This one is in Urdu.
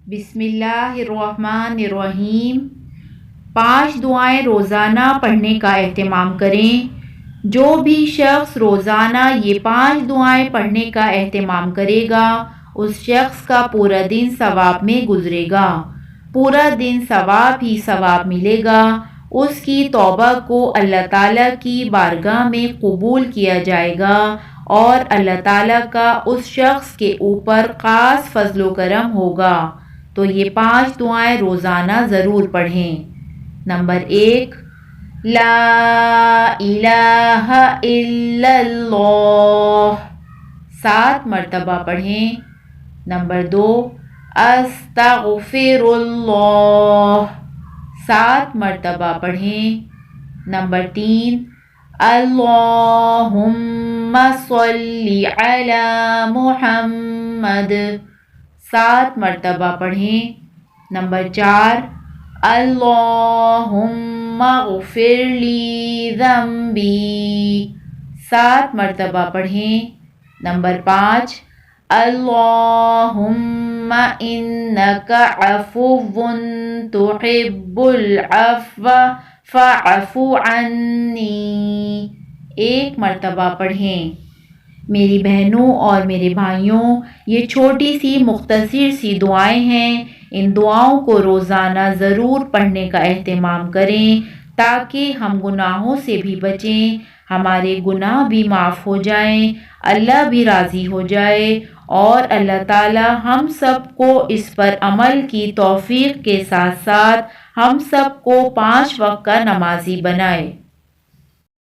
بسم اللہ الرحمن الرحیم۔ 5 دعائیں روزانہ پڑھنے کا اہتمام کریں۔ جو بھی شخص روزانہ یہ 5 دعائیں پڑھنے کا اہتمام کرے گا اس شخص کا پورا دن ثواب میں گزرے گا، پورا دن ثواب ہی ثواب ملے گا۔ اس کی توبہ کو اللہ تعالیٰ کی بارگاہ میں قبول کیا جائے گا اور اللہ تعالیٰ کا اس شخص کے اوپر خاص فضل و کرم ہوگا۔ تو یہ 5 دعائیں روزانہ ضرور پڑھیں۔ نمبر 1، لا الہ الا اللہ 7 مرتبہ پڑھیں۔ نمبر 2، استغفر اللہ 7 مرتبہ پڑھیں۔ نمبر 3، اللہم صلی علی محمد 7 مرتبہ پڑھیں۔ نمبر 4، اللہم اغفر لی ذنبی 7 مرتبہ پڑھیں۔ نمبر 5، اللہم انک عفو تحب العفو فاعف عنی 1 مرتبہ پڑھیں۔ میری بہنوں اور میرے بھائیوں، یہ چھوٹی سی مختصر سی دعائیں ہیں۔ ان دعاؤں کو روزانہ ضرور پڑھنے کا اہتمام کریں تاکہ ہم گناہوں سے بھی بچیں، ہمارے گناہ بھی معاف ہو جائیں، اللہ بھی راضی ہو جائے اور اللہ تعالی ہم سب کو اس پر عمل کی توفیق کے ساتھ ساتھ ہم سب کو 5 وقت کا نمازی بنائے۔